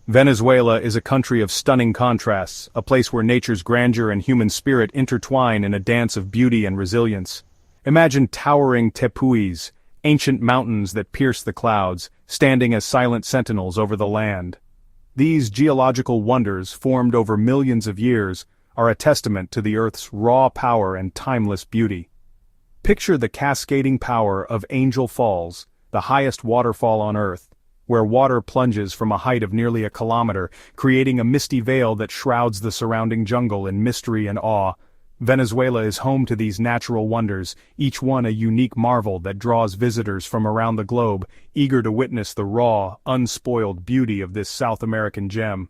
Venezuela is a country of stunning contrasts, a place where nature's grandeur and human spirit intertwine in a dance of beauty and resilience. Imagine towering tepuis, ancient mountains that pierce the clouds, standing as silent sentinels over the land. These geological wonders, formed over millions of years, are a testament to the Earth's raw power and timeless beauty. Picture the cascading power of Angel Falls, the highest waterfall on Earth, where water plunges from a height of nearly a kilometer, creating a misty veil that shrouds the surrounding jungle in mystery and awe. Venezuela is home to these natural wonders, each one a unique marvel that draws visitors from around the globe, eager to witness the raw, unspoiled beauty of this South American gem.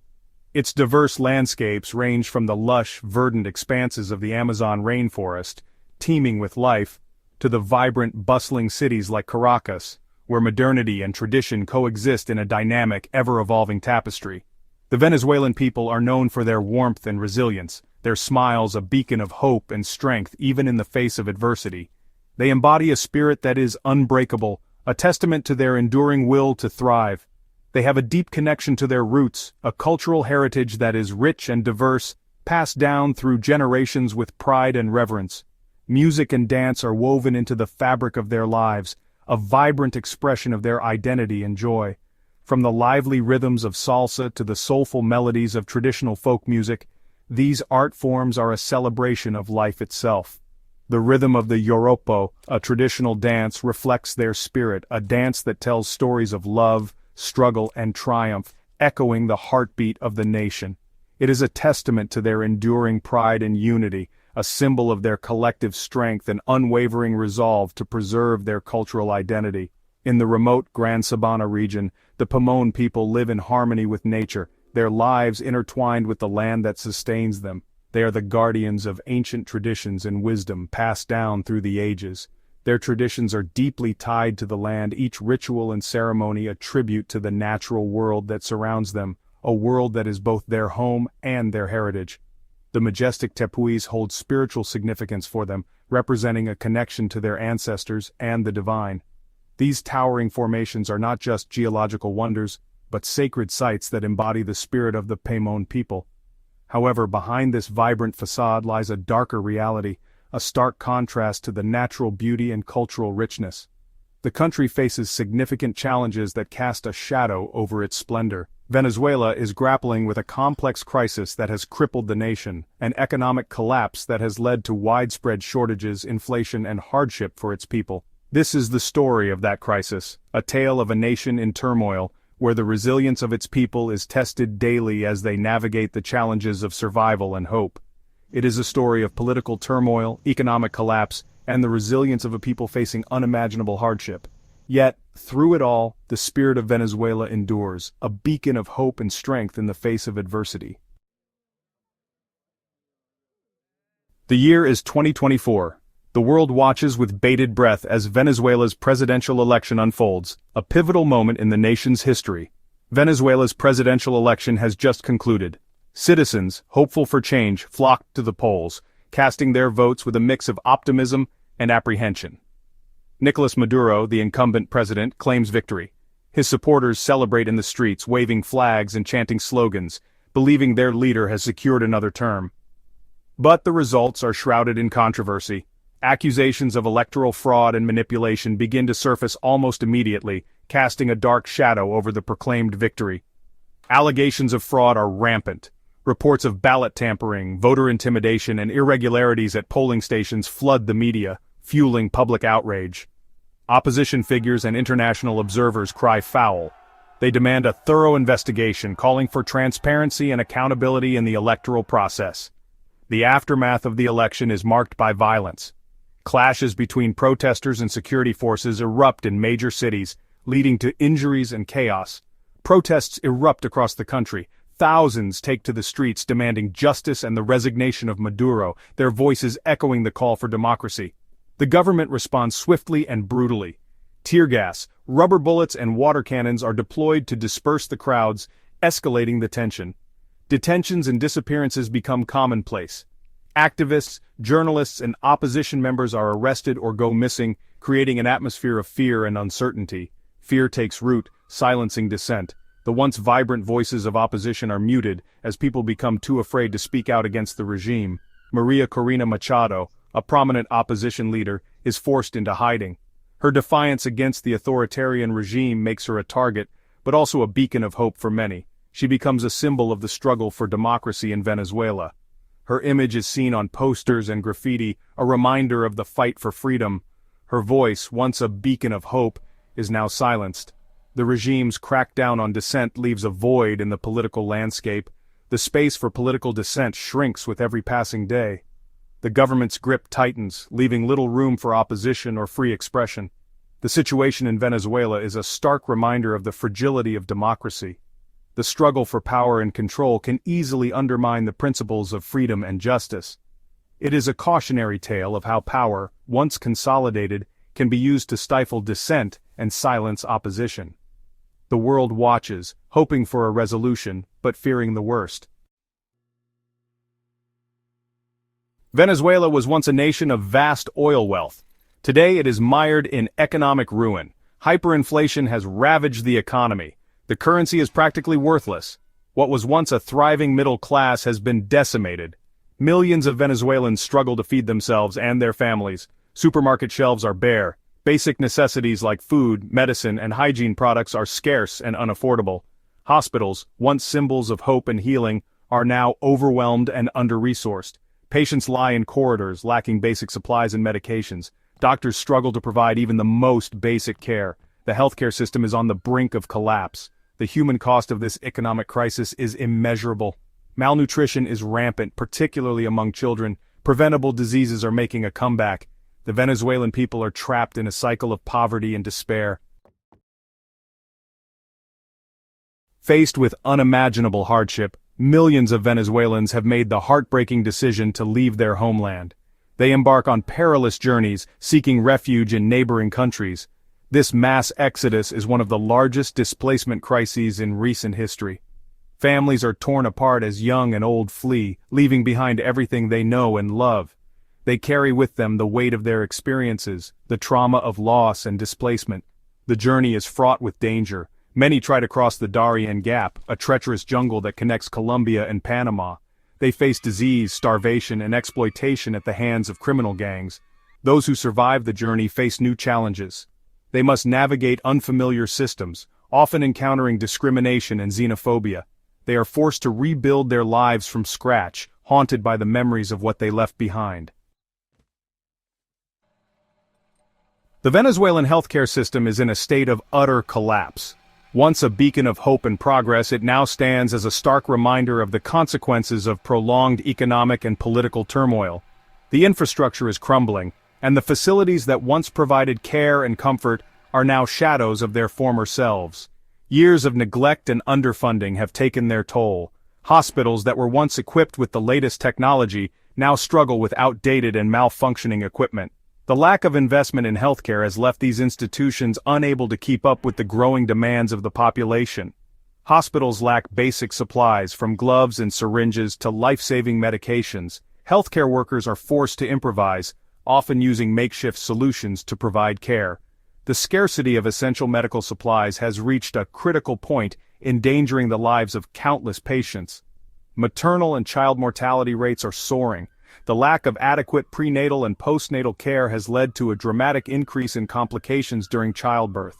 Its diverse landscapes range from the lush, verdant expanses of the Amazon rainforest, teeming with life, to the vibrant, bustling cities like Caracas, where modernity and tradition coexist in a dynamic, ever-evolving tapestry. The Venezuelan people are known for their warmth and resilience, their smiles a beacon of hope and strength even in the face of adversity. They embody a spirit that is unbreakable, a testament to their enduring will to thrive. They have a deep connection to their roots, a cultural heritage that is rich and diverse, passed down through generations with pride and reverence. Music and dance are woven into the fabric of their lives, a vibrant expression of their identity and joy. From the lively rhythms of salsa to the soulful melodies of traditional folk music, these art forms are a celebration of life itself. The rhythm of the Yoropo, a traditional dance, reflects their spirit, a dance that tells stories of love, struggle, and triumph, echoing the heartbeat of the nation. It is a testament to their enduring pride and unity, a symbol of their collective strength and unwavering resolve to preserve their cultural identity. In the remote Gran Sabana region, the Pamon people live in harmony with nature, their lives intertwined with the land that sustains them. They are the guardians of ancient traditions and wisdom passed down through the ages. Their traditions are deeply tied to the land, each ritual and ceremony a tribute to the natural world that surrounds them, a world that is both their home and their heritage. The majestic tepuis hold spiritual significance for them, representing a connection to their ancestors and the divine. These towering formations are not just geological wonders, but sacred sites that embody the spirit of the Pamon people. However, behind this vibrant facade lies a darker reality, a stark contrast to the natural beauty and cultural richness. The country faces significant challenges that cast a shadow over its splendor. Venezuela is grappling with a complex crisis that has crippled the nation, an economic collapse that has led to widespread shortages, inflation, and hardship for its people. This is the story of that crisis, a tale of a nation in turmoil, where the resilience of its people is tested daily as they navigate the challenges of survival and hope. It is a story of political turmoil, economic collapse, and the resilience of a people facing unimaginable hardship. Yet, through it all, the spirit of Venezuela endures, a beacon of hope and strength in the face of adversity. The year is 2024. The world watches with bated breath as Venezuela's presidential election unfolds, a pivotal moment in the nation's history. Venezuela's presidential election has just concluded. Citizens, hopeful for change, flocked to the polls, casting their votes with a mix of optimism and apprehension. Nicolas Maduro, the incumbent president, claims victory. His supporters celebrate in the streets, waving flags and chanting slogans, believing their leader has secured another term. But the results are shrouded in controversy. Accusations of electoral fraud and manipulation begin to surface almost immediately, casting a dark shadow over the proclaimed victory. Allegations of fraud are rampant. Reports of ballot tampering, voter intimidation, and irregularities at polling stations flood the media, fueling public outrage. Opposition figures and international observers cry foul. They demand a thorough investigation, calling for transparency and accountability in the electoral process. The aftermath of the election is marked by violence. Clashes between protesters and security forces erupt in major cities, leading to injuries and chaos. Protests erupt across the country. Thousands take to the streets demanding justice and the resignation of Maduro, their voices echoing the call for democracy. The government responds swiftly and brutally. Tear gas, rubber bullets, and water cannons are deployed to disperse the crowds, escalating the tension. Detentions and disappearances become commonplace. Activists, journalists, and opposition members are arrested or go missing, creating an atmosphere of fear and uncertainty. Fear takes root, silencing dissent. The once vibrant voices of opposition are muted as people become too afraid to speak out against the regime. Maria Corina Machado, a prominent opposition leader, is forced into hiding. Her defiance against the authoritarian regime makes her a target, but also a beacon of hope for many. She becomes a symbol of the struggle for democracy in Venezuela. Her image is seen on posters and graffiti, a reminder of the fight for freedom. Her voice, once a beacon of hope, is now silenced. The regime's crackdown on dissent leaves a void in the political landscape. The space for political dissent shrinks with every passing day. The government's grip tightens, leaving little room for opposition or free expression. The situation in Venezuela is a stark reminder of the fragility of democracy. The struggle for power and control can easily undermine the principles of freedom and justice. It is a cautionary tale of how power, once consolidated, can be used to stifle dissent and silence opposition. The world watches, hoping for a resolution, but fearing the worst. Venezuela was once a nation of vast oil wealth. Today it is mired in economic ruin. Hyperinflation has ravaged the economy. The currency is practically worthless. What was once a thriving middle class has been decimated. Millions of Venezuelans struggle to feed themselves and their families. Supermarket shelves are bare. Basic necessities like food, medicine, and hygiene products are scarce and unaffordable. Hospitals, once symbols of hope and healing, are now overwhelmed and under-resourced. Patients lie in corridors, lacking basic supplies and medications. Doctors struggle to provide even the most basic care. The healthcare system is on the brink of collapse. The human cost of this economic crisis is immeasurable. Malnutrition is rampant, particularly among children. Preventable diseases are making a comeback. The Venezuelan people are trapped in a cycle of poverty and despair. Faced with unimaginable hardship, millions of Venezuelans have made the heartbreaking decision to leave their homeland. They embark on perilous journeys, seeking refuge in neighboring countries. This mass exodus is one of the largest displacement crises in recent history. Families are torn apart as young and old flee, leaving behind everything they know and love. They carry with them the weight of their experiences, the trauma of loss and displacement. The journey is fraught with danger. Many try to cross the Darien Gap, a treacherous jungle that connects Colombia and Panama. They face disease, starvation, and exploitation at the hands of criminal gangs. Those who survive the journey face new challenges. They must navigate unfamiliar systems, often encountering discrimination and xenophobia. They are forced to rebuild their lives from scratch, haunted by the memories of what they left behind. The Venezuelan healthcare system is in a state of utter collapse. Once a beacon of hope and progress, it now stands as a stark reminder of the consequences of prolonged economic and political turmoil. The infrastructure is crumbling, and the facilities that once provided care and comfort are now shadows of their former selves. Years of neglect and underfunding have taken their toll. Hospitals that were once equipped with the latest technology now struggle with outdated and malfunctioning equipment. The lack of investment in healthcare has left these institutions unable to keep up with the growing demands of the population. Hospitals lack basic supplies, from gloves and syringes to life-saving medications. Healthcare workers are forced to improvise, often using makeshift solutions to provide care. The scarcity of essential medical supplies has reached a critical point, endangering the lives of countless patients. Maternal and child mortality rates are soaring. The lack of adequate prenatal and postnatal care has led to a dramatic increase in complications during childbirth.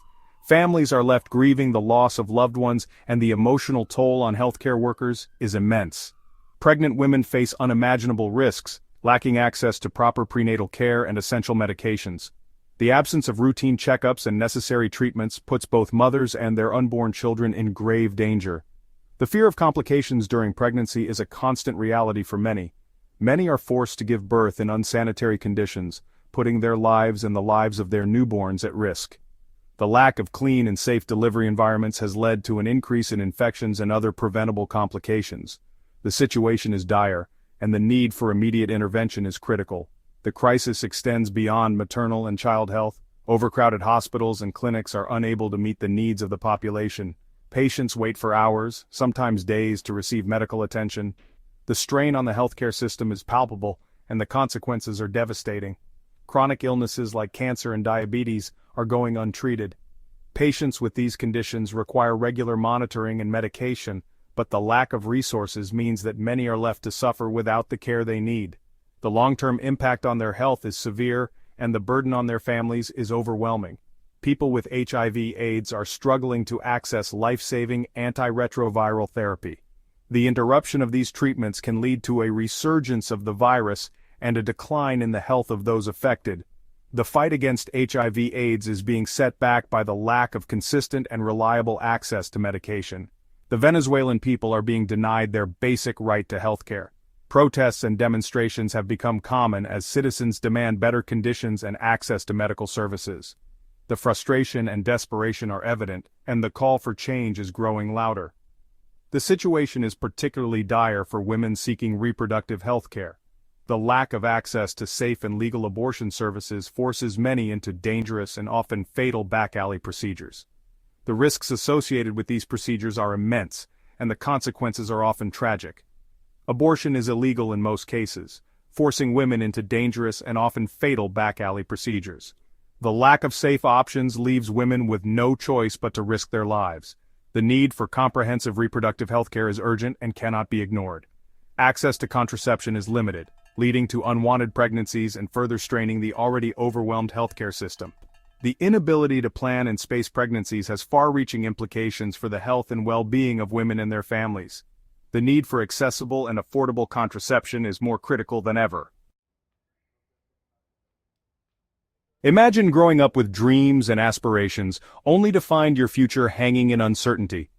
Families are left grieving the loss of loved ones, and the emotional toll on healthcare workers is immense. Pregnant women face unimaginable risks, lacking access to proper prenatal care and essential medications. The absence of routine checkups and necessary treatments puts both mothers and their unborn children in grave danger. The fear of complications during pregnancy is a constant reality for many. Many are forced to give birth in unsanitary conditions, putting their lives and the lives of their newborns at risk. The lack of clean and safe delivery environments has led to an increase in infections and other preventable complications. The situation is dire, and the need for immediate intervention is critical. The crisis extends beyond maternal and child health. Overcrowded hospitals and clinics are unable to meet the needs of the population. Patients wait for hours, sometimes days, to receive medical attention. The strain on the healthcare system is palpable, and the consequences are devastating. Chronic illnesses like cancer and diabetes are going untreated. Patients with these conditions require regular monitoring and medication, but the lack of resources means that many are left to suffer without the care they need. The long-term impact on their health is severe, and the burden on their families is overwhelming. People with HIV/AIDS are struggling to access life-saving antiretroviral therapy. The interruption of these treatments can lead to a resurgence of the virus and a decline in the health of those affected. The fight against HIV/AIDS is being set back by the lack of consistent and reliable access to medication. The Venezuelan people are being denied their basic right to healthcare. Protests and demonstrations have become common as citizens demand better conditions and access to medical services. The frustration and desperation are evident, and the call for change is growing louder. The situation is particularly dire for women seeking reproductive health care. The lack of access to safe and legal abortion services forces many into dangerous and often fatal back-alley procedures. The risks associated with these procedures are immense, and the consequences are often tragic. Abortion is illegal in most cases, forcing women into dangerous and often fatal back-alley procedures. The lack of safe options leaves women with no choice but to risk their lives. The need for comprehensive reproductive health care is urgent and cannot be ignored. Access to contraception is limited, leading to unwanted pregnancies and further straining the already overwhelmed healthcare system. The inability to plan and space pregnancies has far-reaching implications for the health and well-being of women and their families. The need for accessible and affordable contraception is more critical than ever. Imagine growing up with dreams and aspirations, only to find your future hanging in uncertainty.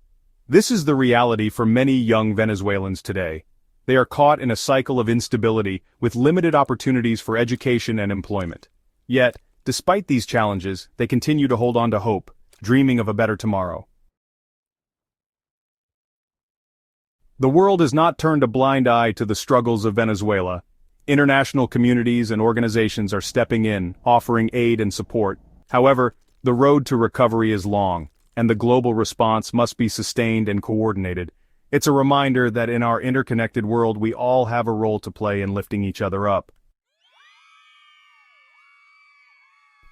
This is the reality for many young Venezuelans today. They are caught in a cycle of instability, with limited opportunities for education and employment. Yet, despite these challenges, they continue to hold on to hope, dreaming of a better tomorrow. The world has not turned a blind eye to the struggles of Venezuela. International communities and organizations are stepping in, offering aid and support. However, the road to recovery is long, and the global response must be sustained and coordinated. It's a reminder that in our interconnected world we all have a role to play in lifting each other up.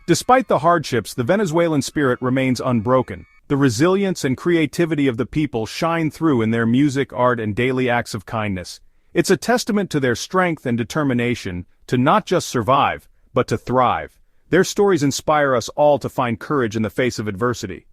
Despite the hardships, the Venezuelan spirit remains unbroken. The resilience and creativity of the people shine through in their music, art, and daily acts of kindness. It's a testament to their strength and determination to not just survive, but to thrive. Their stories inspire us all to find courage in the face of adversity.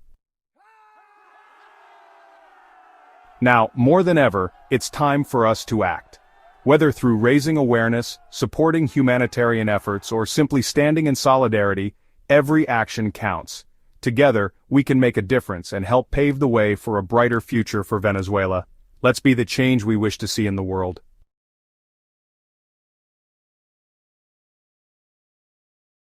Now, more than ever, it's time for us to act. Whether through raising awareness, supporting humanitarian efforts, or simply standing in solidarity, every action counts. Together, we can make a difference and help pave the way for a brighter future for Venezuela. Let's be the change we wish to see in the world.